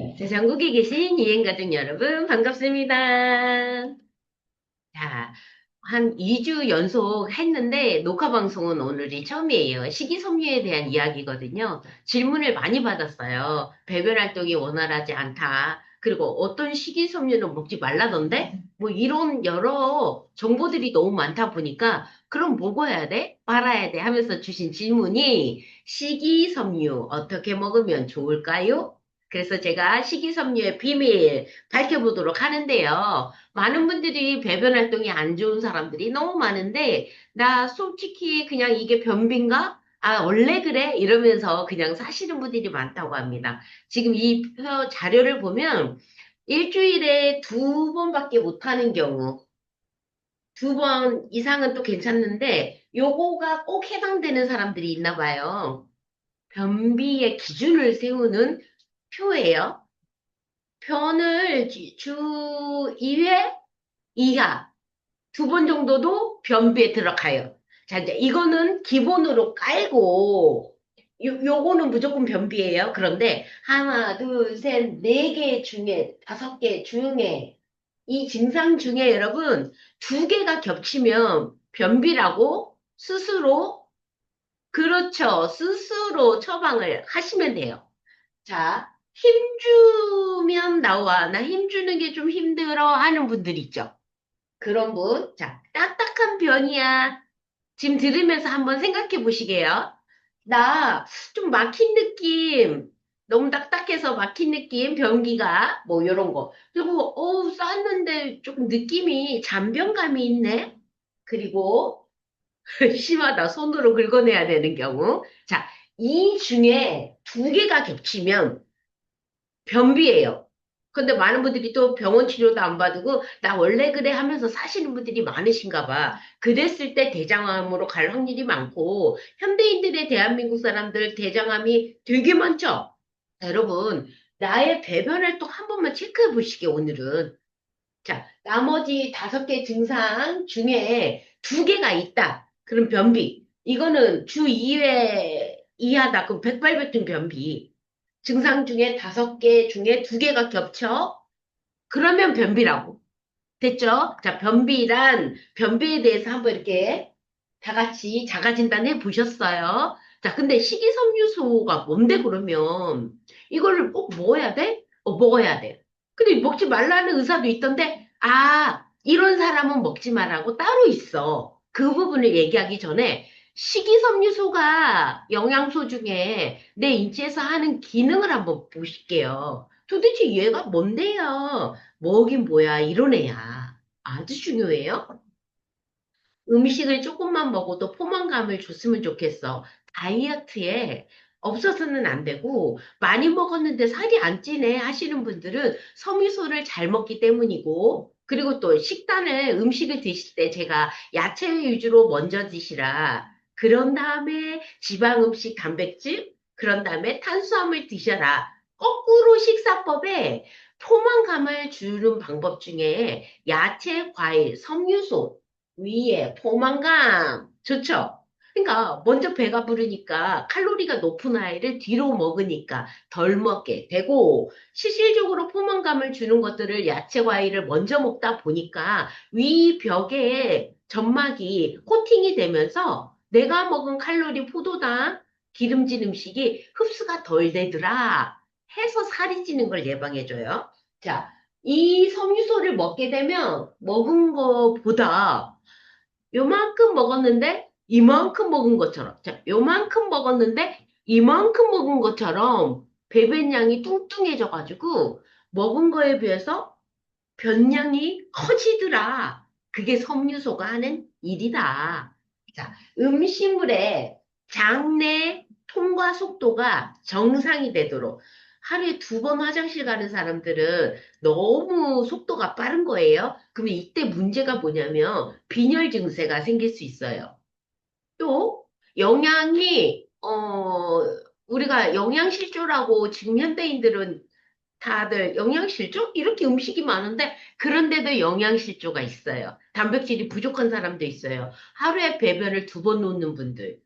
전국에 계신 여행가족 여러분, 반갑습니다. 자, 한 2주 연속 했는데, 녹화 방송은 오늘이 처음이에요. 식이섬유에 대한 이야기거든요. 질문을 많이 받았어요. 배변 활동이 원활하지 않다. 그리고 어떤 식이섬유는 먹지 말라던데? 뭐 이런 여러 정보들이 너무 많다 보니까, 그럼 먹어야 돼? 말아야 돼? 하면서 주신 질문이 식이섬유 어떻게 먹으면 좋을까요? 그래서 제가 식이섬유의 비밀 밝혀보도록 하는데요. 많은 분들이 배변 활동이 안 좋은 사람들이 너무 많은데, 나 솔직히 그냥 이게 변비인가? 아, 원래 그래? 이러면서 그냥 사시는 분들이 많다고 합니다. 지금 이 자료를 보면 일주일에 2번밖에 못 하는 경우, 2번 이상은 또 괜찮는데, 요거가 꼭 해당되는 사람들이 있나 봐요. 변비의 기준을 세우는 표예요. 변을 주 2회 이하 2번 정도도 변비에 들어가요. 자, 이제 이거는 기본으로 깔고, 요거는 무조건 변비예요. 그런데 하나, 둘, 셋, 4개 중에, 5개 중에, 이 증상 중에 여러분, 2개가 겹치면 변비라고 스스로, 그렇죠. 스스로 처방을 하시면 돼요. 자, 힘주면 나와. 나 힘주는 게 좀 힘들어 하는 분들 있죠. 그런 분. 자, 딱딱한 변이야. 지금 들으면서 한번 생각해 보시게요. 나 좀 막힌 느낌. 너무 딱딱해서 막힌 느낌, 변기가, 뭐, 요런 거. 그리고, 쌌는데 조금 느낌이 잔변감이 있네? 그리고, 심하다. 손으로 긁어내야 되는 경우. 자, 이 중에 2개가 겹치면 변비예요. 근데 많은 분들이 또 병원 치료도 안 받고, 나 원래 그래 하면서 사시는 분들이 많으신가 봐. 그랬을 때 대장암으로 갈 확률이 많고, 현대인들의 대한민국 사람들 대장암이 되게 많죠? 자, 여러분, 나의 배변을 또 한 번만 체크해 보시게, 오늘은. 자, 나머지 5개 증상 중에 2개가 있다. 그럼 변비. 이거는 주 2회 이하다. 그럼 백발백중 변비. 증상 중에 5개 중에 2개가 겹쳐? 그러면 변비라고. 됐죠? 자, 변비란, 변비에 대해서 한번 이렇게 다 같이 자가 진단해 보셨어요? 자, 근데 식이섬유소가 뭔데, 그러면? 이거를 꼭 먹어야 돼? 먹어야 돼. 근데 먹지 말라는 의사도 있던데, 아, 이런 사람은 먹지 말라고 따로 있어. 그 부분을 얘기하기 전에, 식이섬유소가 영양소 중에 내 인체에서 하는 기능을 한번 보실게요. 도대체 얘가 뭔데요? 뭐긴 뭐야, 이런 애야. 아주 중요해요. 음식을 조금만 먹어도 포만감을 줬으면 좋겠어. 다이어트에 없어서는 안 되고, 많이 먹었는데 살이 안 찌네 하시는 분들은 섬유소를 잘 먹기 때문이고, 그리고 또 식단을, 음식을 드실 때 제가 야채 위주로 먼저 드시라. 그런 다음에 지방 음식, 단백질, 그런 다음에 탄수화물 드셔라. 거꾸로 식사법에 포만감을 주는 방법 중에 야채, 과일, 섬유소, 위에 포만감 좋죠? 그러니까 먼저 배가 부르니까 칼로리가 높은 아이를 뒤로 먹으니까 덜 먹게 되고 실질적으로 포만감을 주는 것들을 야채 과일을 먼저 먹다 보니까 위 벽에 점막이 코팅이 되면서 내가 먹은 칼로리 포도당 기름진 음식이 흡수가 덜 되더라 해서 살이 찌는 걸 예방해줘요. 자, 이 섬유소를 먹게 되면 먹은 거보다 요만큼 먹었는데 이만큼 먹은 것처럼. 자, 요만큼 먹었는데 이만큼 먹은 것처럼 배변량이 뚱뚱해져가지고 먹은 거에 비해서 변량이 커지더라. 그게 섬유소가 하는 일이다. 자, 음식물의 장내 통과 속도가 정상이 되도록 하루에 2번 화장실 가는 사람들은 너무 속도가 빠른 거예요. 그러면 이때 문제가 뭐냐면 빈혈 증세가 생길 수 있어요. 또 영양이 우리가 영양실조라고 지금 현대인들은 다들 영양실조? 이렇게 음식이 많은데 그런데도 영양실조가 있어요. 단백질이 부족한 사람도 있어요. 하루에 배변을 2번 놓는 분들.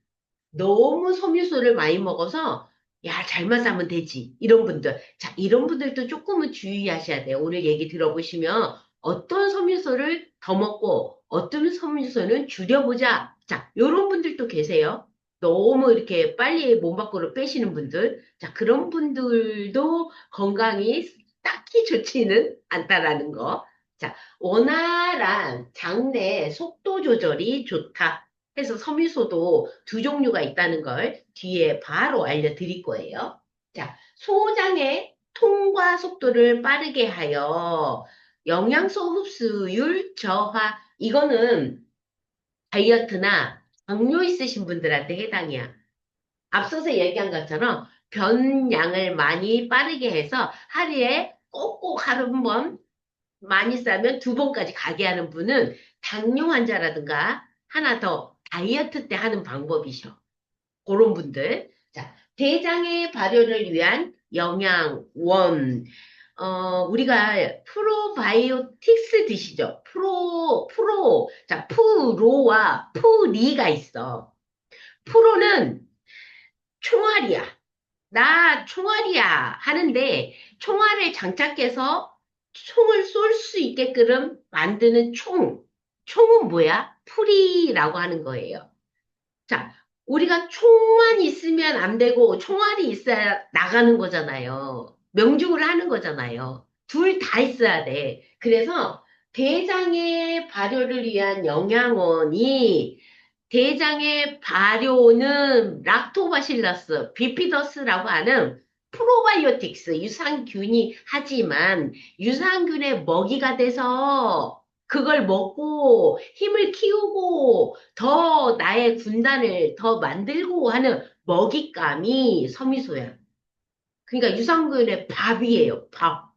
너무 섬유소를 많이 먹어서 야, 잘만 싸면 되지. 이런 분들. 자, 이런 분들도 조금은 주의하셔야 돼요. 오늘 얘기 들어보시면 어떤 섬유소를 더 먹고 어떤 섬유소는 줄여보자. 자, 요런 분들도 계세요. 너무 이렇게 빨리 몸 밖으로 빼시는 분들. 자, 그런 분들도 건강이 딱히 좋지는 않다라는 거. 자, 원활한 장내 속도 조절이 좋다. 해서 섬유소도 두 종류가 있다는 걸 뒤에 바로 알려드릴 거예요. 자, 소장의 통과 속도를 빠르게 하여 영양소 흡수율 저하. 이거는 다이어트나 당뇨 있으신 분들한테 해당이야. 앞서서 얘기한 것처럼 변량을 많이 빠르게 해서 하루에 꼭꼭 하루 한 번, 많이 싸면 두 번까지 가게 하는 분은 당뇨 환자라든가 하나 더 다이어트 때 하는 방법이셔. 그런 분들. 자, 대장의 발효를 위한 영양원. 우리가 프로바이오틱스 드시죠? 자, 프로와 프리가 있어. 프로는 총알이야. 나 총알이야 하는데 총알을 장착해서 총을 쏠 수 있게끔 만드는 총. 총은 뭐야? 풀이라고 하는 거예요. 자, 우리가 총만 있으면 안 되고 총알이 있어야 나가는 거잖아요. 명중을 하는 거잖아요. 둘 다 있어야 돼. 그래서 대장의 발효를 위한 영양원이 대장의 발효는 락토바실러스, 비피더스라고 하는 프로바이오틱스, 유산균이 하지만 유산균의 먹이가 돼서 그걸 먹고 힘을 키우고 더 나의 군단을 더 만들고 하는 먹잇감이 섬유소야. 그러니까 유산균의 밥이에요, 밥.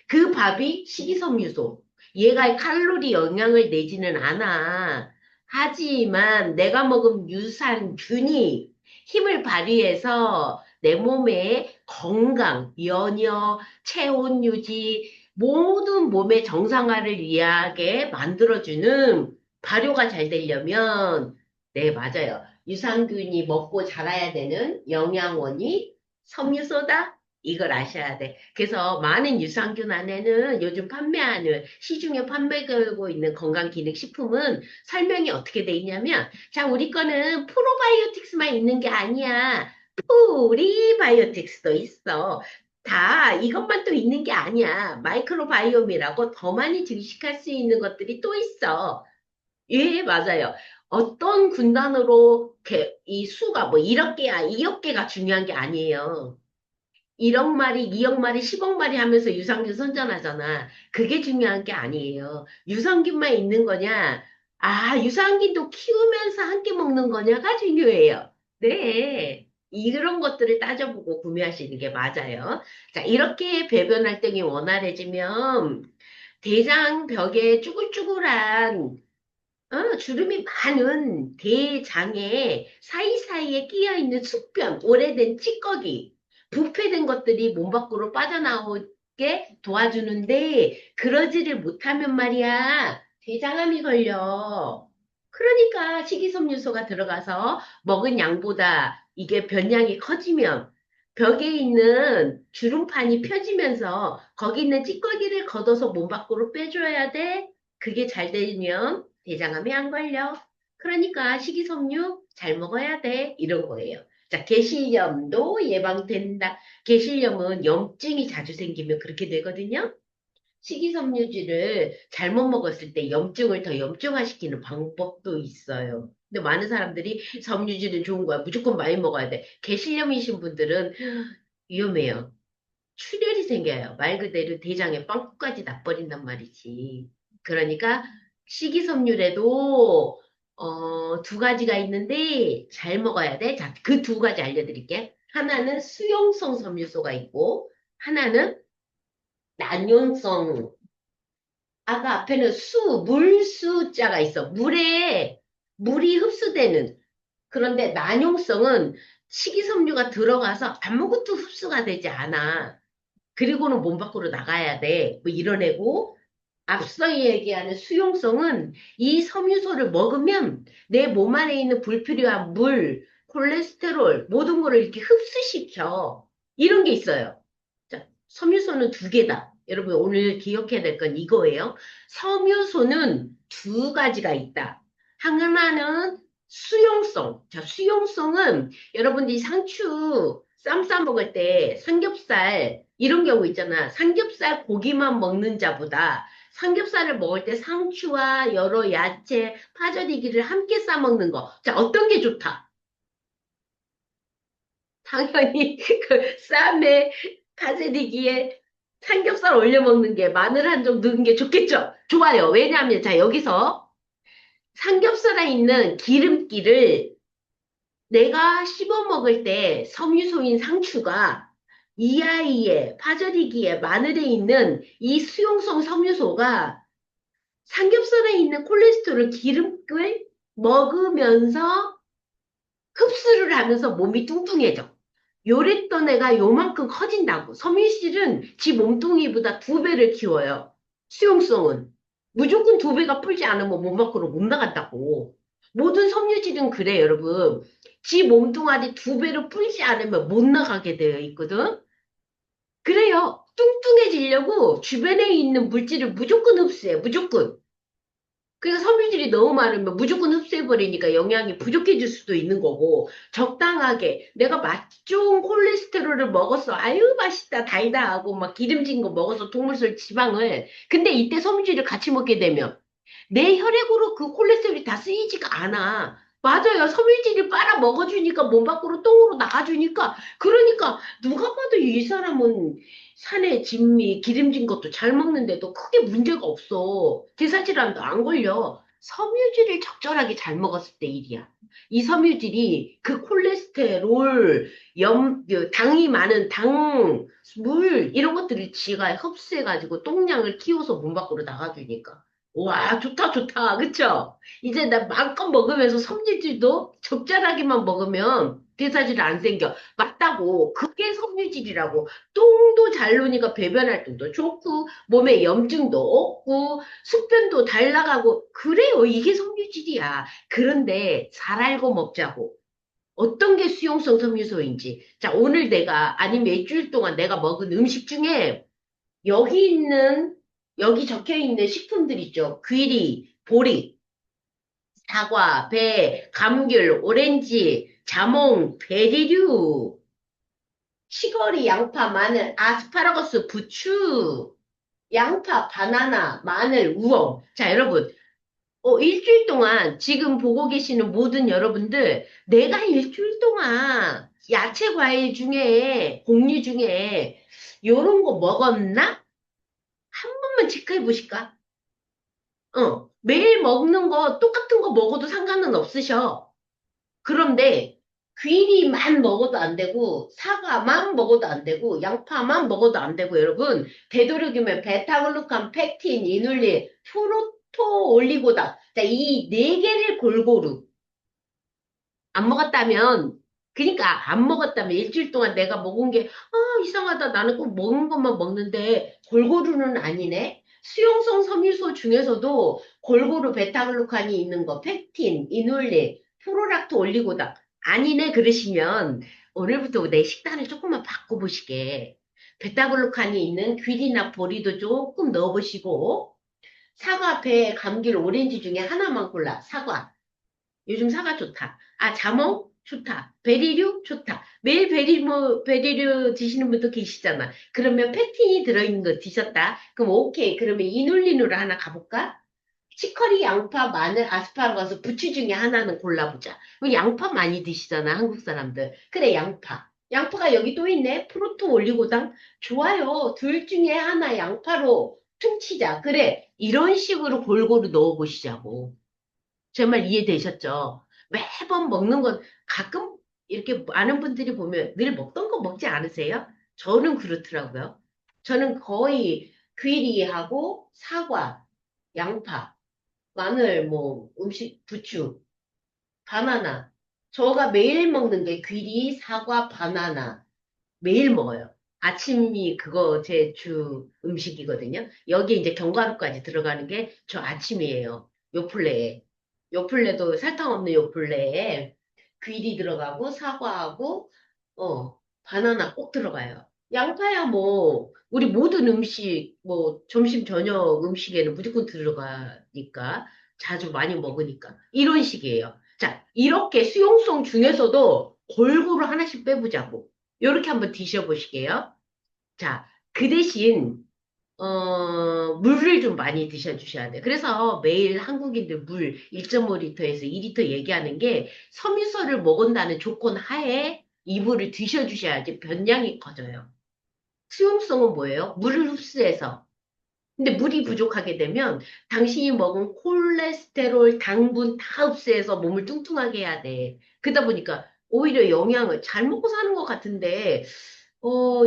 그 밥이 식이섬유소. 얘가 칼로리 영향을 내지는 않아. 하지만 내가 먹은 유산균이 힘을 발휘해서 내 몸의 건강, 면역, 체온 유지, 모든 몸의 정상화를 위하게 만들어주는 발효가 잘 되려면, 네, 맞아요. 유산균이 먹고 자라야 되는 영양원이 섬유소다? 이걸 아셔야 돼. 그래서 많은 유산균 안에는 요즘 판매하는, 시중에 판매되고 있는 건강기능식품은 설명이 어떻게 돼 있냐면, 자, 우리 거는 프로바이오틱스만 있는 게 아니야. 프리바이오틱스도 있어. 다 이것만 또 있는 게 아니야. 마이크로바이옴이라고 더 많이 증식할 수 있는 것들이 또 있어. 예, 맞아요. 어떤 군단으로 이 수가 뭐 1억 개야, 2억 개가 중요한 게 아니에요. 1억 마리, 2억 마리, 10억 마리 하면서 유산균 선전하잖아. 그게 중요한 게 아니에요. 유산균만 있는 거냐? 아, 유산균도 키우면서 함께 먹는 거냐가 중요해요. 네. 이런 것들을 따져보고 구매하시는 게 맞아요. 자, 이렇게 배변 활동이 원활해지면 대장벽에 쭈글쭈글한 주름이 많은 대장에 사이사이에 끼어있는 숙변, 오래된 찌꺼기, 부패된 것들이 몸 밖으로 빠져나오게 도와주는데, 그러지를 못하면 말이야, 대장암이 걸려. 그러니까 식이섬유소가 들어가서 먹은 양보다 이게 변량이 커지면, 벽에 있는 주름판이 펴지면서 거기 있는 찌꺼기를 걷어서 몸 밖으로 빼줘야 돼. 그게 잘 되면 대장암이 안 걸려. 그러니까 식이섬유 잘 먹어야 돼. 이런 거예요. 자, 개실염도 예방된다. 개실염은 염증이 자주 생기면 그렇게 되거든요. 식이섬유질을 잘못 먹었을 때 염증을 더 염증화시키는 방법도 있어요. 근데 많은 사람들이 섬유질은 좋은 거야. 무조건 많이 먹어야 돼. 개실염이신 분들은 위험해요. 출혈이 생겨요. 말 그대로 대장에 빵꾸까지 나버린단 말이지. 그러니까 식이섬유래도 두 가지가 있는데 잘 먹어야 돼. 자, 그 두 가지 알려드릴게. 하나는 수용성 섬유소가 있고 하나는 난용성. 아까 앞에는 물수자가 있어. 물이 흡수되는. 그런데 난용성은 식이섬유가 들어가서 아무것도 흡수가 되지 않아. 그리고는 몸 밖으로 나가야 돼. 뭐 이런 애고, 앞서 얘기하는 수용성은 이 섬유소를 먹으면 내 몸 안에 있는 불필요한 물, 콜레스테롤, 모든 거를 이렇게 흡수시켜. 이런 게 있어요. 자, 섬유소는 두 개다. 여러분, 오늘 기억해야 될 건 이거예요. 섬유소는 두 가지가 있다. 하나는 수용성. 자, 수용성은 여러분들이 상추 쌈 싸 먹을 때 삼겹살 이런 경우 있잖아. 삼겹살 고기만 먹는 자보다 삼겹살을 먹을 때 상추와 여러 야채, 파절이기를 함께 싸 먹는 거. 자, 어떤 게 좋다? 당연히 그 쌈에 파절이기에 삼겹살 올려 먹는 게 마늘 한 점 넣은 게 좋겠죠? 좋아요. 왜냐하면 자, 여기서 삼겹살에 있는 기름기를 내가 씹어 먹을 때 섬유소인 상추가 이 아이의 파절이기에 마늘에 있는 이 수용성 섬유소가 삼겹살에 있는 콜레스테롤 기름을 먹으면서 흡수를 하면서 몸이 뚱뚱해져. 요랬던 애가 요만큼 커진다고. 섬유실은 지 몸뚱이보다 두 배를 키워요. 수용성은. 무조건 두 배가 불지 않으면 몸 밖으로 못 나간다고. 모든 섬유질은 그래, 여러분. 지 몸뚱아리 두 배로 불지 않으면 못 나가게 되어 있거든. 그래요. 뚱뚱해지려고 주변에 있는 물질을 무조건 흡수해, 무조건. 그러니까 섬유질이 너무 많으면 무조건 흡수해버리니까 영양이 부족해질 수도 있는 거고, 적당하게 내가 맛 좋은 콜레스테롤을 먹었어. 아유, 맛있다, 달다 하고 막 기름진 거 먹어서 동물성 지방을. 근데 이때 섬유질을 같이 먹게 되면 내 혈액으로 그 콜레스테롤이 다 쓰이지가 않아. 맞아요. 섬유질을 빨아 먹어주니까 몸 밖으로 똥으로 나가주니까. 그러니까 누가 봐도 이 사람은 산에 진미, 기름진 것도 잘 먹는데도 크게 문제가 없어. 대사질환도 안 걸려. 섬유질을 적절하게 잘 먹었을 때 일이야. 이 섬유질이 그 콜레스테롤, 그 당이 많은 당, 물, 이런 것들을 지가 흡수해가지고 똥량을 키워서 몸 밖으로 나가주니까. 와, 좋다, 좋다. 그쵸? 이제 나 마음껏 먹으면서 섬유질도 적절하게만 먹으면 대사질 안 생겨. 맞다고. 그게 섬유질이라고. 똥도 잘 노니까 배변 활동도 좋고, 몸에 염증도 없고, 숙변도 잘 나가고, 그래요. 이게 섬유질이야. 그런데 잘 알고 먹자고. 어떤 게 수용성 섬유소인지. 자, 오늘 내가, 아니면 일주일 동안 내가 먹은 음식 중에 여기 있는, 여기 적혀 있는 식품들 있죠. 귀리, 보리, 사과, 배, 감귤, 오렌지, 자몽, 베리류, 시거리, 양파, 마늘, 아스파라거스, 부추, 양파, 바나나, 마늘, 우엉. 자, 여러분. 일주일 동안 지금 보고 계시는 모든 여러분들, 내가 일주일 동안 야채 과일 중에, 곡류 중에, 요런 거 먹었나? 한 번만 체크해 보실까? 매일 먹는 거 똑같은 거 먹어도 상관은 없으셔. 그런데 귀리만 먹어도 안 되고 사과만 먹어도 안 되고 양파만 먹어도 안 되고 여러분 되도록이면 베타글루칸, 펙틴, 이눌린, 프루토 올리고당 자, 이 네 개를 골고루 안 먹었다면 그러니까 안 먹었다면 일주일 동안 내가 먹은 게 이상하다 나는 꼭 먹는 것만 먹는데 골고루는 아니네. 수용성 섬유소 중에서도 골고루 베타글루칸이 있는 거, 펙틴, 이눌린, 프로락토 올리고당 아니네 그러시면 오늘부터 내 식단을 조금만 바꿔보시게. 베타글루칸이 있는 귀리나 보리도 조금 넣어보시고 사과, 배, 감귤, 오렌지 중에 하나만 골라. 사과. 요즘 사과 좋다. 아, 자몽? 좋다. 베리류? 좋다. 매일 베리류 드시는 분도 계시잖아. 그러면 펙틴이 들어있는 거 드셨다? 그럼 오케이. 그러면 이눌린으로 하나 가볼까? 치커리, 양파, 마늘, 아스파라거스, 부추 중에 하나는 골라보자. 그럼 양파 많이 드시잖아, 한국 사람들. 그래, 양파. 양파가 여기 또 있네. 프로토 올리고당. 좋아요. 둘 중에 하나 양파로 퉁치자. 그래. 이런 식으로 골고루 넣어보시자고. 정말 이해되셨죠? 매번 먹는 건 가끔 이렇게 많은 분들이 보면 늘 먹던 거 먹지 않으세요? 저는 그렇더라고요. 저는 거의 귀리하고 사과, 양파, 마늘, 뭐 음식, 부추, 바나나. 저가 매일 먹는 게 귀리, 사과, 바나나. 매일 먹어요. 아침이 그거 제 주 음식이거든요. 여기 이제 견과류까지 들어가는 게 저 아침이에요. 요플레에. 요플레도 설탕 없는 요플레에. 귀리 들어가고, 사과하고, 바나나 꼭 들어가요. 양파야 뭐, 우리 모든 음식, 뭐, 점심, 저녁 음식에는 무조건 들어가니까, 자주 많이 먹으니까. 이런 식이에요. 자, 이렇게 수용성 중에서도 골고루 하나씩 빼보자고. 요렇게 한번 드셔보실게요. 자, 그 대신, 물을 좀 많이 드셔주셔야 돼요. 그래서 매일 한국인들 물 1.5리터에서 2리터 얘기하는 게 섬유소를 먹은다는 조건 하에 이 물을 드셔주셔야지 변량이 커져요. 수용성은 뭐예요? 물을 흡수해서. 근데 물이 부족하게 되면 당신이 먹은 콜레스테롤, 당분 다 흡수해서 몸을 뚱뚱하게 해야 돼. 그러다 보니까 오히려 영양을 잘 먹고 사는 것 같은데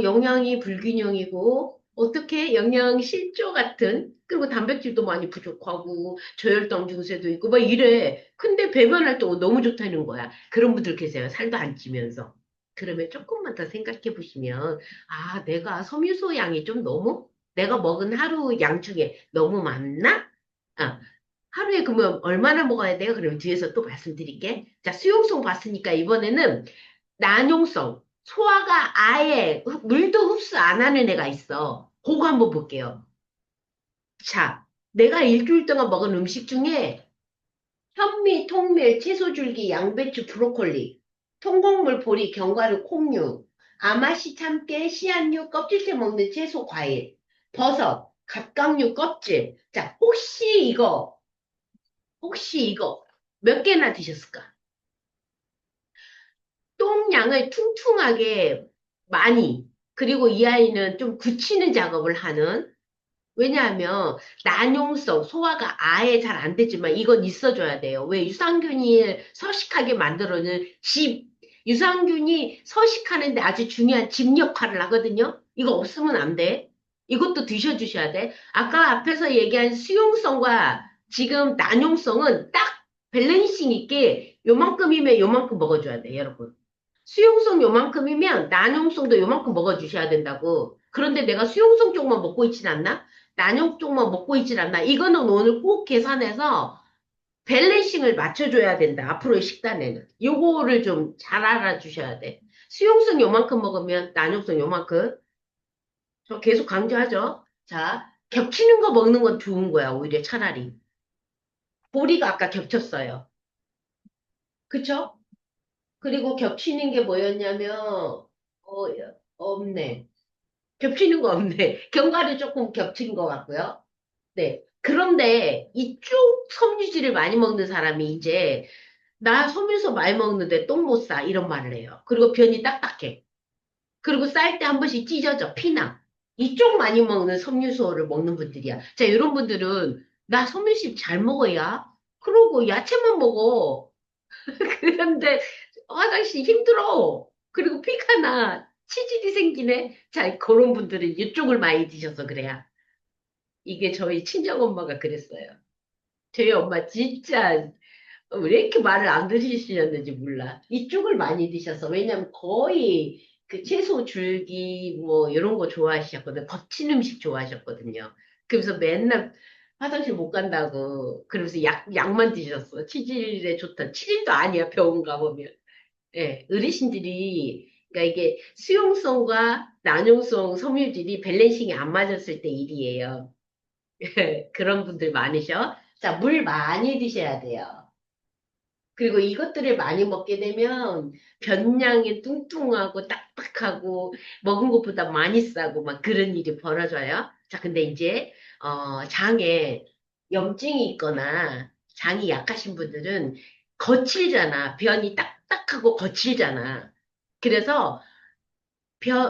영양이 불균형이고, 어떻게 영양 실조 같은, 그리고 단백질도 많이 부족하고, 저혈당 증세도 있고, 막 이래. 근데 배변 활동 너무 좋다는 거야. 그런 분들 계세요. 살도 안 찌면서. 그러면 조금만 더 생각해 보시면, 아, 내가 섬유소 양이 좀 너무, 내가 먹은 하루 양 중에 너무 많나? 아, 하루에 그러면 얼마나 먹어야 돼요? 그러면 뒤에서 또 말씀드릴게. 자, 수용성 봤으니까 이번에는 난용성. 소화가 아예 물도 흡수 안 하는 애가 있어. 그거 한번 볼게요. 자, 내가 일주일 동안 먹은 음식 중에 현미, 통밀, 채소줄기, 양배추, 브로콜리, 통곡물, 보리, 견과류, 콩류, 아마시, 참깨, 씨앗류, 껍질째 먹는 채소, 과일, 버섯, 갑각류, 껍질. 자, 혹시 이거 몇 개나 드셨을까? 똥양을 퉁퉁하게 많이, 그리고 이 아이는 좀 굳히는 작업을 하는, 왜냐하면 난용성, 소화가 아예 잘 안 되지만 이건 있어줘야 돼요. 왜 유산균이 서식하게 만들어는 유산균이 서식하는데 아주 중요한 집 역할을 하거든요. 이거 없으면 안 돼. 이것도 드셔주셔야 돼. 아까 앞에서 얘기한 수용성과 지금 난용성은 딱 밸런싱 있게 요만큼이면 요만큼 먹어줘야 돼, 여러분. 수용성 요만큼이면 난용성도 요만큼 먹어주셔야 된다고. 그런데 내가 수용성 쪽만 먹고 있진 않나? 난용 쪽만 먹고 있진 않나? 이거는 오늘 꼭 계산해서 밸런싱을 맞춰줘야 된다. 앞으로의 식단에는. 요거를 좀 잘 알아주셔야 돼. 수용성 요만큼 먹으면 난용성 요만큼. 저 계속 강조하죠. 자, 겹치는 거 먹는 건 좋은 거야. 오히려 차라리. 보리가 아까 겹쳤어요. 그쵸? 그리고 겹치는 게 뭐였냐면, 없네. 겹치는 거 없네. 견과류 조금 겹친 것 같고요. 네. 그런데 이쪽 섬유질을 많이 먹는 사람이 이제 나 섬유소 많이 먹는데 똥 못 싸 이런 말을 해요. 그리고 변이 딱딱해. 그리고 쌀 때 한 번씩 찢어져 피나. 이쪽 많이 먹는 섬유소를 먹는 분들이야. 자, 이런 분들은 나 섬유질 잘 먹어야. 그러고 야채만 먹어. 그런데 화장실 힘들어. 그리고 피가 나. 치질이 생기네. 자, 그런 분들은 이쪽을 많이 드셔서 그래야. 이게 저희 친정엄마가 그랬어요. 저희 엄마 진짜 왜 이렇게 말을 안 들으시셨는지 몰라. 이쪽을 많이 드셔서. 왜냐면 거의 그 채소 줄기 뭐 이런 거 좋아하셨거든. 거친 음식 좋아하셨거든요. 그래서 맨날 화장실 못 간다고. 그러면서 약만 드셨어. 치질에 좋다. 치질도 아니야. 병원 가보면. 예, 어르신들이, 그러니까 이게 수용성과 난용성 섬유질이 밸런싱이 안 맞았을 때 일이에요. 그런 분들 많으셔. 자, 물 많이 드셔야 돼요. 그리고 이것들을 많이 먹게 되면 변량이 뚱뚱하고 딱딱하고 먹은 것보다 많이 싸고 막 그런 일이 벌어져요. 자, 근데 이제, 장에 염증이 있거나 장이 약하신 분들은 거칠잖아. 변이 딱딱하고 거칠잖아. 그래서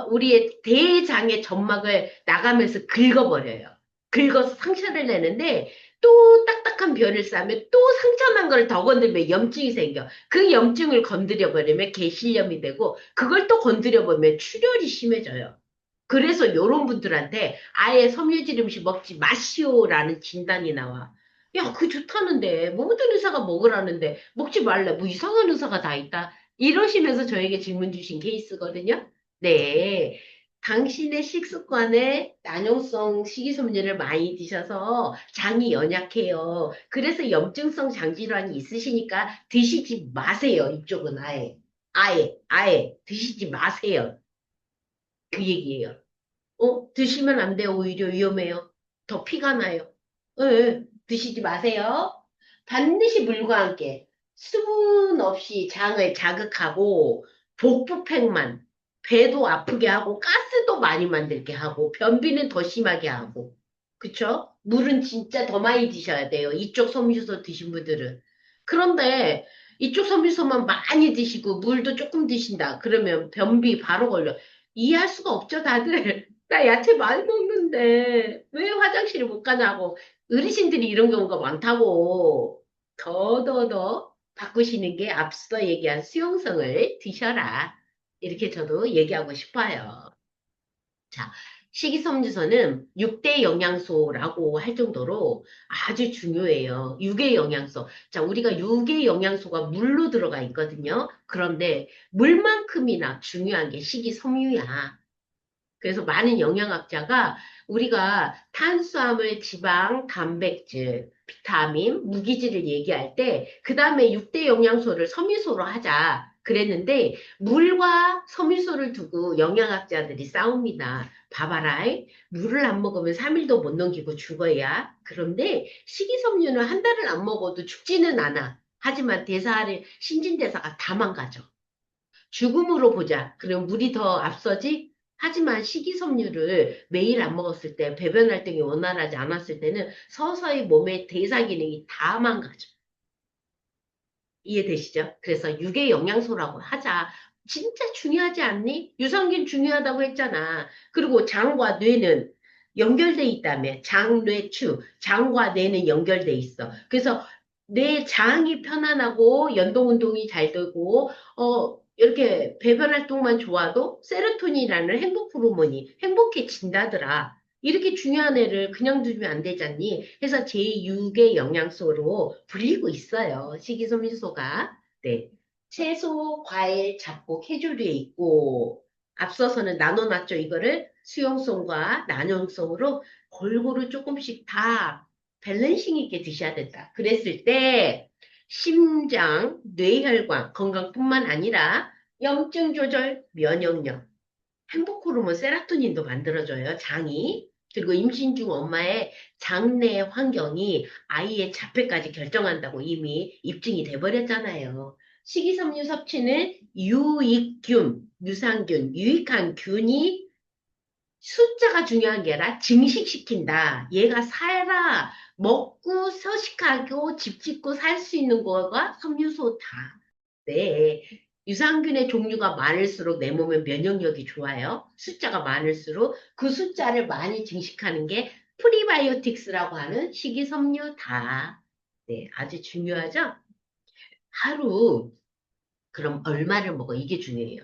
우리의 대장의 점막을 나가면서 긁어버려요. 긁어서 상처를 내는데 또 딱딱한 변을 싸면 또 상처난 걸 더 건들면 염증이 생겨. 그 염증을 건드려 버리면 개실염이 되고 그걸 또 건드려 보면 출혈이 심해져요. 그래서 요런 분들한테 아예 섬유질 음식 먹지 마시오라는 진단이 나와. 야, 그거 좋다는데, 모든 의사가 먹으라는데, 먹지 말래. 뭐 이상한 의사가 다 있다. 이러시면서 저에게 질문 주신 케이스거든요. 네. 당신의 식습관에 난용성 식이섬유를 많이 드셔서 장이 연약해요. 그래서 염증성 장질환이 있으시니까 드시지 마세요. 이쪽은 아예. 아예 드시지 마세요. 그 얘기예요. 드시면 안 돼요. 오히려 위험해요. 더 피가 나요. 예, 예. 드시지 마세요. 반드시 물과 함께 수분 없이 장을 자극하고 복부팩만 배도 아프게 하고 가스도 많이 만들게 하고 변비는 더 심하게 하고 그쵸? 물은 진짜 더 많이 드셔야 돼요. 이쪽 섬유소 드신 분들은. 그런데 이쪽 섬유소만 많이 드시고 물도 조금 드신다. 그러면 변비 바로 걸려. 이해할 수가 없죠, 다들. 나 야채 많이 먹는데 왜 화장실을 못 가냐고. 어르신들이 이런 경우가 많다고. 더 바꾸시는 게 앞서 얘기한 수용성을 드셔라. 이렇게 저도 얘기하고 싶어요. 자, 식이섬유소는 6대 영양소라고 할 정도로 아주 중요해요. 6의 영양소. 자, 우리가 6의 영양소가 물로 들어가 있거든요. 그런데 물만큼이나 중요한 게 식이섬유야. 그래서 많은 영양학자가 우리가 탄수화물, 지방, 단백질, 비타민, 무기질을 얘기할 때, 그 다음에 6대 영양소를 섬유소로 하자. 그랬는데, 물과 섬유소를 두고 영양학자들이 싸웁니다. 봐봐라. 물을 안 먹으면 3일도 못 넘기고 죽어야. 그런데 식이섬유는 한 달을 안 먹어도 죽지는 않아. 하지만 신진대사가 다 망가져. 죽음으로 보자. 그럼 물이 더 앞서지? 하지만 식이섬유를 매일 안 먹었을 때, 배변 활동이 원활하지 않았을 때는 서서히 몸의 대사 기능이 다 망가져. 이해되시죠? 그래서 육의 영양소라고 하자. 진짜 중요하지 않니? 유산균 중요하다고 했잖아. 그리고 장과 뇌는 연결돼 있다며. 장, 뇌, 추. 장과 뇌는 연결돼 있어. 그래서 내 장이 편안하고 연동 운동이 잘 되고 이렇게 배변 활동만 좋아도 세로토닌이라는 행복 호르몬이 행복해진다더라. 이렇게 중요한 애를 그냥 두면 안 되잖니. 해서 제6의 영양소로 불리고 있어요. 식이섬유소가. 네. 채소, 과일, 잡곡, 해조류에 있고, 앞서서는 나눠놨죠. 이거를 수용성과 난용성으로 골고루 조금씩 다 밸런싱 있게 드셔야 된다. 그랬을 때, 심장, 뇌혈관, 건강뿐만 아니라 염증 조절, 면역력, 행복 호르몬 세라토닌도 만들어줘요, 장이. 그리고 임신 중 엄마의 장내 환경이 아이의 자폐까지 결정한다고 이미 입증이 돼버렸잖아요. 식이섬유 섭취는 유익균, 유산균, 유익한 균이 숫자가 중요한 게 아니라 증식시킨다. 얘가 살아, 먹고 서식하고 집 짓고 살 수 있는 거가 섬유소다. 네. 유산균의 종류가 많을수록 내 몸의 면역력이 좋아요. 숫자가 많을수록 그 숫자를 많이 증식하는 게 프리바이오틱스라고 하는 식이섬유다. 네, 아주 중요하죠? 하루, 그럼 얼마를 먹어? 이게 중요해요.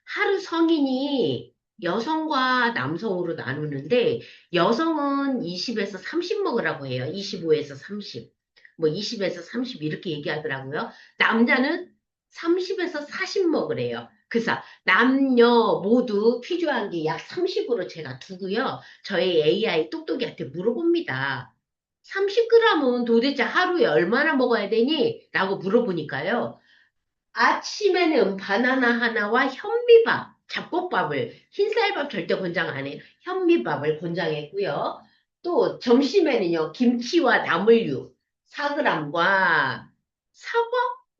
하루 성인이 여성과 남성으로 나누는데 여성은 20에서 30 먹으라고 해요. 25에서 30. 뭐 20에서 30 이렇게 얘기하더라고요. 남자는 30에서 40 먹으래요. 그래서 남녀 모두 필요한 게 약 30으로 제가 두고요. 저희 AI 똑똑이한테 물어봅니다. 30g은 도대체 하루에 얼마나 먹어야 되니? 라고 물어보니까요. 아침에는 바나나 하나와 현미밥, 잡곡밥을, 흰쌀밥 절대 권장 안 해요. 현미밥을 권장했고요. 또 점심에는요, 김치와 나물류 4g과 사과?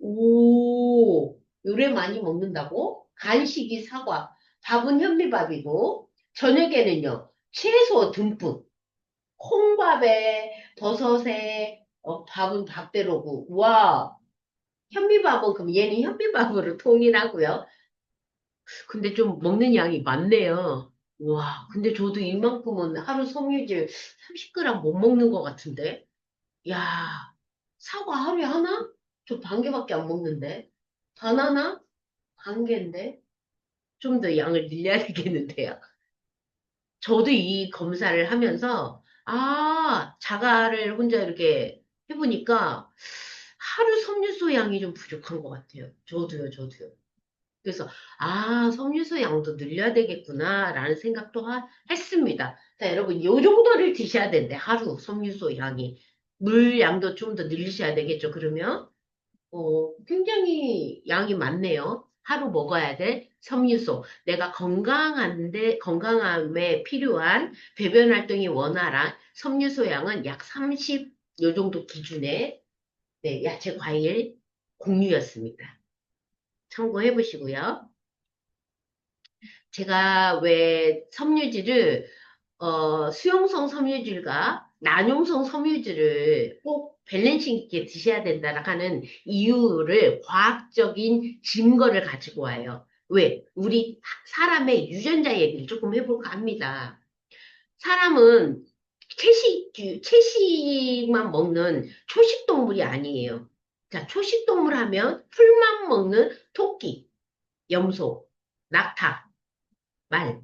오, 요래 많이 먹는다고? 간식이 사과, 밥은 현미밥이고, 저녁에는요, 채소 듬뿍, 콩밥에, 버섯에, 밥은 밥대로고, 와, 현미밥은 그럼 얘는 현미밥으로 통일하고요. 근데 좀 먹는 양이 많네요. 와, 근데 저도 이만큼은 하루 섬유질 30g 못 먹는 것 같은데. 야, 사과 하루에 하나? 저 반 개밖에 안 먹는데. 바나나? 반 개인데. 좀 더 양을 늘려야 되겠는데요. 저도 이 검사를 하면서, 자가를 혼자 이렇게 해보니까 하루 섬유소 양이 좀 부족한 것 같아요. 저도요. 그래서, 아, 섬유소 양도 늘려야 되겠구나라는 생각도 했습니다. 자, 여러분, 요 정도를 드셔야 된대, 하루 섬유소 양이. 물 양도 좀 더 늘리셔야 되겠죠, 그러면? 굉장히 양이 많네요. 하루 먹어야 될 섬유소. 내가 건강함에 필요한 배변 활동이 원활한 섬유소 양은 약 30, 요 정도 기준의 네, 야채 과일 공유였습니다. 참고해 보시고요. 제가 왜 섬유질을 수용성 섬유질과 난용성 섬유질을 꼭 밸런싱 있게 드셔야 된다는 하는 이유를 과학적인 증거를 가지고 와요. 왜? 우리 사람의 유전자 얘기를 조금 해볼까 합니다. 사람은 채식만 먹는 초식 동물이 아니에요. 자, 초식 동물 하면 풀만 먹는 토끼, 염소, 낙타, 말.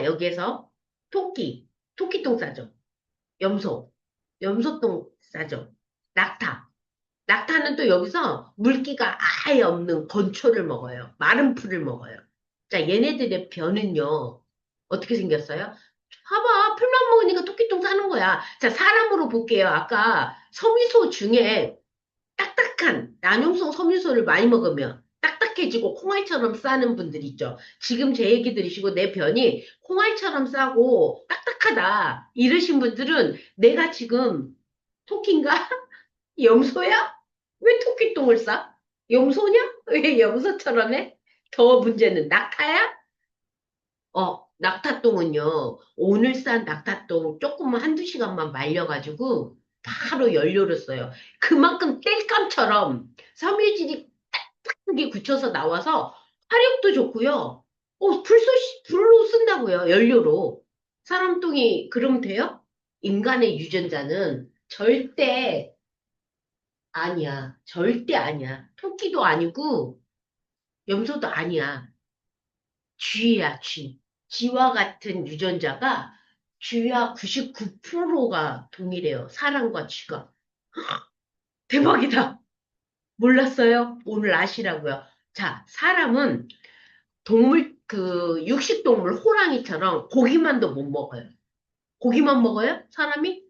여기에서 토끼똥 싸죠. 염소, 염소똥 싸죠. 낙타. 낙타는 또 여기서 물기가 아예 없는 건초를 먹어요. 마른 풀을 먹어요. 자, 얘네들의 변은요, 어떻게 생겼어요? 봐봐, 풀만 먹으니까 토끼똥 싸는 거야. 자, 사람으로 볼게요. 아까 섬유소 중에 딱딱한 난용성 섬유소를 많이 먹으면 딱딱해지고 콩알처럼 싸는 분들 있죠. 지금 제 얘기 들으시고 내 변이 콩알처럼 싸고 딱딱하다 이러신 분들은 내가 지금 토끼인가? 염소야? 왜 토끼똥을 싸? 염소냐? 왜 염소처럼 해? 더 문제는 낙타야? 낙타똥은요, 오늘 싼 낙타똥 조금만 한두 시간만 말려가지고 바로 연료를 써요. 그만큼 땔감처럼 섬유질이 딱딱하게 굳혀서 나와서 화력도 좋고요. 불로 쓴다고요, 연료로. 사람 똥이 그러면 돼요? 인간의 유전자는 절대 아니야. 절대 아니야. 토끼도 아니고, 염소도 아니야. 쥐야, 쥐. 쥐와 같은 유전자가 쥐와 99%가 동일해요. 사람과 쥐가. 대박이다. 몰랐어요? 오늘 아시라고요. 자, 사람은 육식동물 호랑이처럼 고기만도 못 먹어요. 고기만 먹어요? 사람이?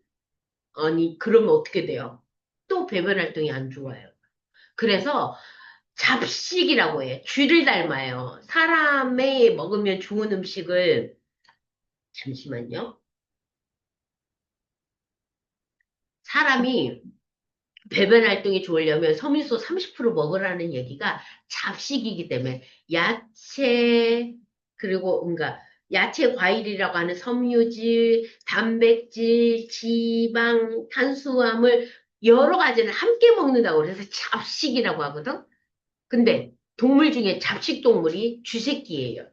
아니, 그러면 어떻게 돼요? 또 배변 활동이 안 좋아요. 그래서 잡식이라고 해요. 쥐를 닮아요. 사람이 먹으면 좋은 음식을, 잠시만요. 사람이 배변 활동이 좋으려면 섬유소 30% 먹으라는 얘기가 잡식이기 때문에 야채, 그리고 뭔가 야채 과일이라고 하는 섬유질, 단백질, 지방, 탄수화물 여러 가지를 함께 먹는다고 그래서 잡식이라고 하거든. 근데 동물 중에 잡식 동물이 쥐새끼예요.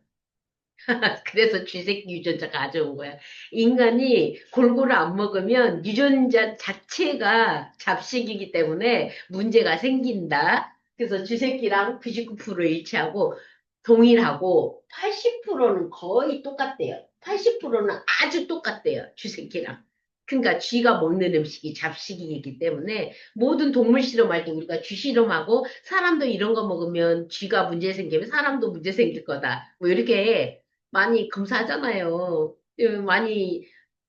그래서 쥐새끼 유전자 가져온 거야. 인간이 골고루 안 먹으면 유전자 자체가 잡식이기 때문에 문제가 생긴다. 그래서 쥐새끼랑 99% 일치하고 동일하고 80%는 거의 똑같대요. 80%는 아주 똑같대요. 쥐새끼랑. 그러니까 쥐가 먹는 음식이 잡식이기 때문에 모든 동물 실험할 때 우리가 쥐 실험하고 사람도 이런 거 먹으면 쥐가 문제 생기면 사람도 문제 생길 거다. 뭐 이렇게 많이 검사하잖아요. 많이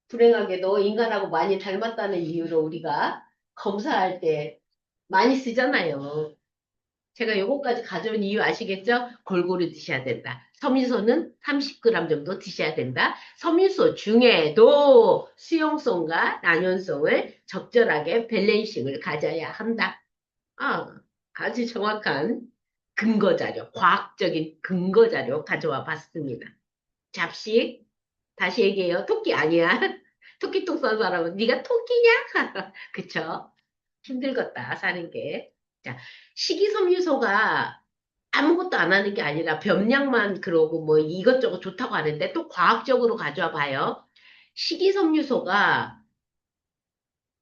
불행하게도 인간하고 많이 닮았다는 이유로 우리가 검사할 때 많이 쓰잖아요. 제가 요거까지 가져온 이유 아시겠죠? 골고루 드셔야 된다. 섬유소는 30g 정도 드셔야 된다. 섬유소 중에도 수용성과 난연성을 적절하게 밸런싱을 가져야 한다. 아, 아주 정확한 근거 자료, 과학적인 근거 자료 가져와 봤습니다. 잡식, 다시 얘기해요. 토끼 아니야. 토끼똥 싼 사람은 네가 토끼냐? 그쵸? 힘들겠다, 사는 게. 자, 식이섬유소가 아무것도 안 하는 게 아니라 변량만 그러고 뭐 이것저것 좋다고 하는데 또 과학적으로 가져와 봐요. 식이섬유소가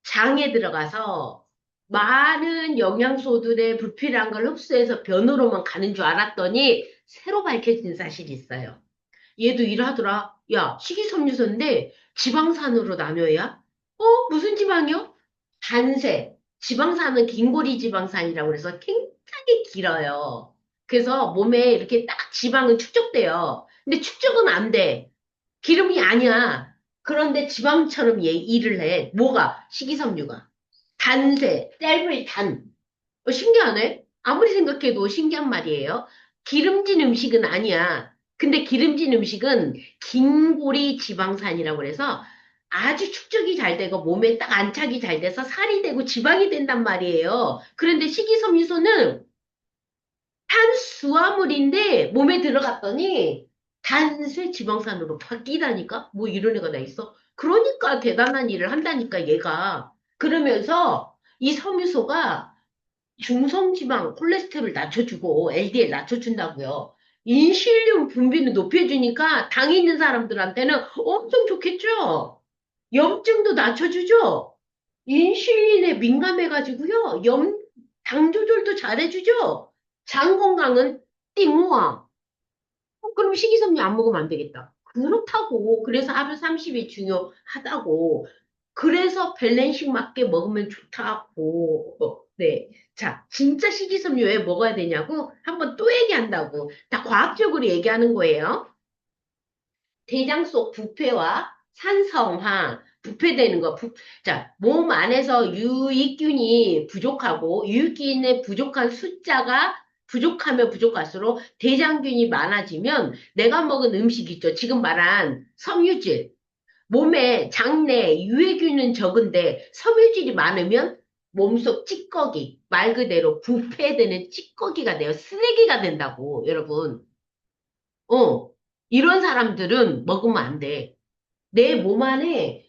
장에 들어가서 많은 영양소들의 불필요한 걸 흡수해서 변으로만 가는 줄 알았더니 새로 밝혀진 사실이 있어요. 얘도 일하더라. 야, 식이섬유소인데 지방산으로 나뉘어야? 무슨 지방이요? 단색. 지방산은 긴고리 지방산이라고 그래서 굉장히 길어요. 그래서 몸에 이렇게 딱 지방은 축적돼요. 근데 축적은 안 돼. 기름이 아니야. 그런데 지방처럼 얘 일을 해. 뭐가? 식이섬유가. 단세, 셀프리 단. 신기하네? 아무리 생각해도 신기한 말이에요. 기름진 음식은 아니야. 근데 기름진 음식은 긴고리 지방산이라고 그래서 아주 축적이 잘 되고 몸에 딱 안착이 잘 돼서 살이 되고 지방이 된단 말이에요. 그런데 식이섬유소는 탄수화물인데 몸에 들어갔더니 단세 지방산으로 바뀌다니까? 뭐 이런 애가 다 있어? 그러니까 대단한 일을 한다니까 얘가. 그러면서 이 섬유소가 중성지방, 콜레스테롤 낮춰주고 LDL 낮춰준다고요. 인슐린 분비는 높여주니까 당 있는 사람들한테는 엄청 좋겠죠? 염증도 낮춰주죠? 인슐린에 민감해가지고요. 당 조절도 잘해주죠? 장 건강은 띵우왕. 그럼 식이섬유 안 먹으면 안 되겠다. 그렇다고. 그래서 하루 30이 중요하다고. 그래서 밸런싱 맞게 먹으면 좋다고. 네. 자, 진짜 식이섬유 왜 먹어야 되냐고? 한번 또 얘기한다고. 다 과학적으로 얘기하는 거예요. 대장 속 부패와 산성화, 부패되는 거. 자, 몸 안에서 유익균이 부족하고, 유익균의 부족한 숫자가 부족하면 부족할수록 대장균이 많아지면 내가 먹은 음식 있죠. 지금 말한 섬유질. 몸에 장내 유해균은 적은데 섬유질이 많으면 몸속 찌꺼기, 말 그대로 부패되는 찌꺼기가 돼요. 쓰레기가 된다고, 여러분. 어, 이런 사람들은 먹으면 안 돼. 내 몸 안에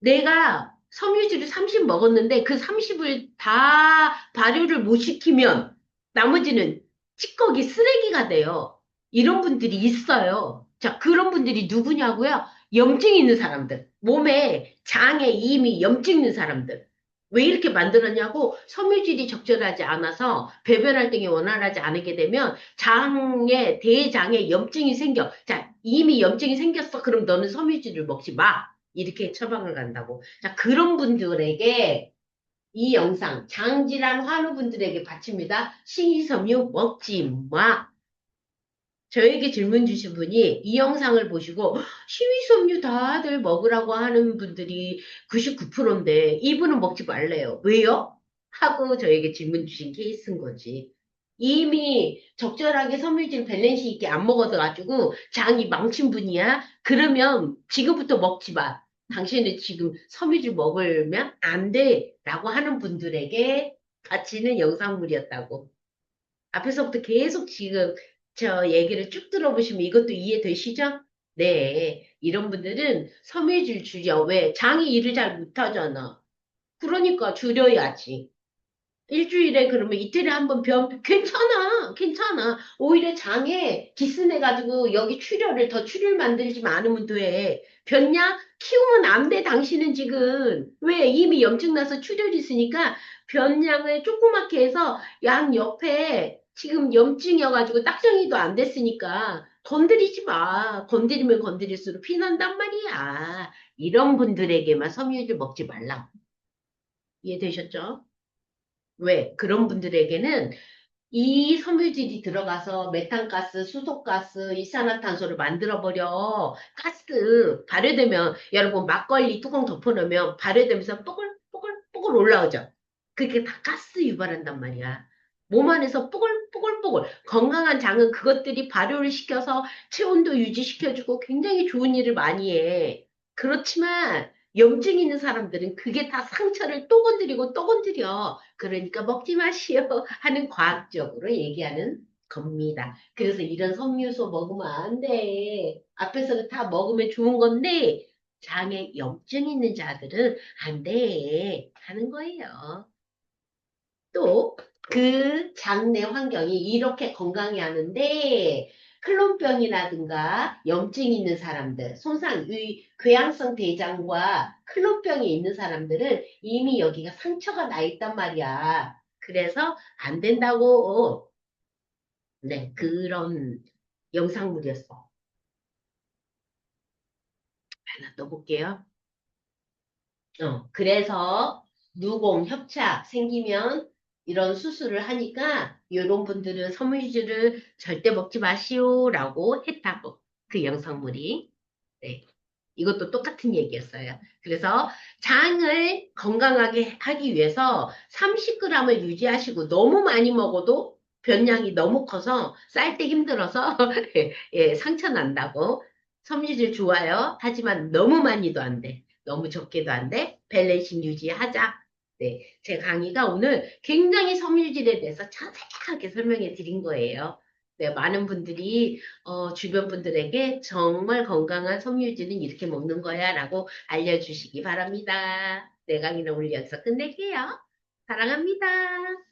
내가 섬유질을 30 먹었는데 그 30을 다 발효를 못 시키면 나머지는 찌꺼기 쓰레기가 돼요. 이런 분들이 있어요. 자, 그런 분들이 누구냐고요? 염증 있는 사람들. 몸에 장에 이미 염증 있는 사람들. 왜 이렇게 만들었냐고 섬유질이 적절하지 않아서 배변 활동이 원활하지 않게 되면 장에 대장에 염증이 생겨. 자, 이미 염증이 생겼어. 그럼 너는 섬유질을 먹지 마. 이렇게 처방을 간다고. 자, 그런 분들에게 이 영상, 장질환 환우분들에게 바칩니다. 식이섬유 먹지 마. 저에게 질문 주신 분이 이 영상을 보시고 식이섬유 다들 먹으라고 하는 분들이 99%인데 이분은 먹지 말래요. 왜요? 하고 저에게 질문 주신 케이스인 거지. 이미 적절하게 섬유질 밸런스 있게 안 먹어가지고 장이 망친 분이야? 그러면 지금부터 먹지 마. 당신은 지금 섬유질 먹으면 안 돼. 라고 하는 분들에게 바치는 영상물이었다고. 앞에서부터 계속 지금 저 얘기를 쭉 들어보시면 이것도 이해되시죠? 네. 이런 분들은 섬유질 줄여. 왜? 장이 일을 잘 못하잖아. 그러니까 줄여야지. 일주일에 그러면 이틀에 한 번 괜찮아, 괜찮아. 오히려 장에 기스내가지고 여기 출혈 만들지 않으면 돼. 변냐? 키우면 안 돼, 당신은 지금. 왜? 이미 염증 나서 출혈이 있으니까 변량을 조그맣게 해서 양 옆에 지금 염증이어가지고 딱정이도 안 됐으니까 건드리지 마. 건드리면 건드릴수록 피난단 말이야. 이런 분들에게만 섬유질 먹지 말라고. 이해되셨죠? 왜? 그런 분들에게는 이 섬유질이 들어가서 메탄가스, 수소가스, 이산화탄소를 만들어버려. 가스 발효되면 여러분 막걸리 뚜껑 덮어놓으면 발효되면서 뽀글뽀글 올라오죠. 그게 다 가스 유발한단 말이야. 몸 안에서 뽀글뽀글 건강한 장은 그것들이 발효를 시켜서 체온도 유지시켜주고 굉장히 좋은 일을 많이 해. 그렇지만 염증 있는 사람들은 그게 다 상처를 또 건드리고 또 건드려. 그러니까 먹지 마시오 하는 과학적으로 얘기하는 겁니다. 그래서 이런 섬유소 먹으면 안 돼. 앞에서는 다 먹으면 좋은 건데 장에 염증 있는 자들은 안 돼. 하는 거예요. 또 그 장내 환경이 이렇게 건강해 하는데 클론병이라든가 염증이 있는 사람들, 궤양성 대장과 클론병이 있는 사람들은 이미 여기가 상처가 나 있단 말이야. 그래서 안 된다고, 네, 그런 영상물이었어. 하나 또 볼게요. 그래서 누공, 협착 생기면 이런 수술을 하니까 이런 분들은 섬유질을 절대 먹지 마시오라고 했다고. 그 영상물이. 네. 이것도 똑같은 얘기였어요. 그래서 장을 건강하게 하기 위해서 30g을 유지하시고 너무 많이 먹어도 변량이 너무 커서 쌀 때 힘들어서 예, 상처 난다고. 섬유질 좋아요. 하지만 너무 많이도 안 돼. 너무 적게도 안 돼. 밸런싱 유지하자. 네, 제 강의가 오늘 굉장히 섬유질에 대해서 자세하게 설명해 드린 거예요. 네, 많은 분들이 주변 분들에게 정말 건강한 섬유질은 이렇게 먹는 거야 라고 알려주시기 바랍니다. 내 강의는 오늘 여기서 끝낼게요. 사랑합니다.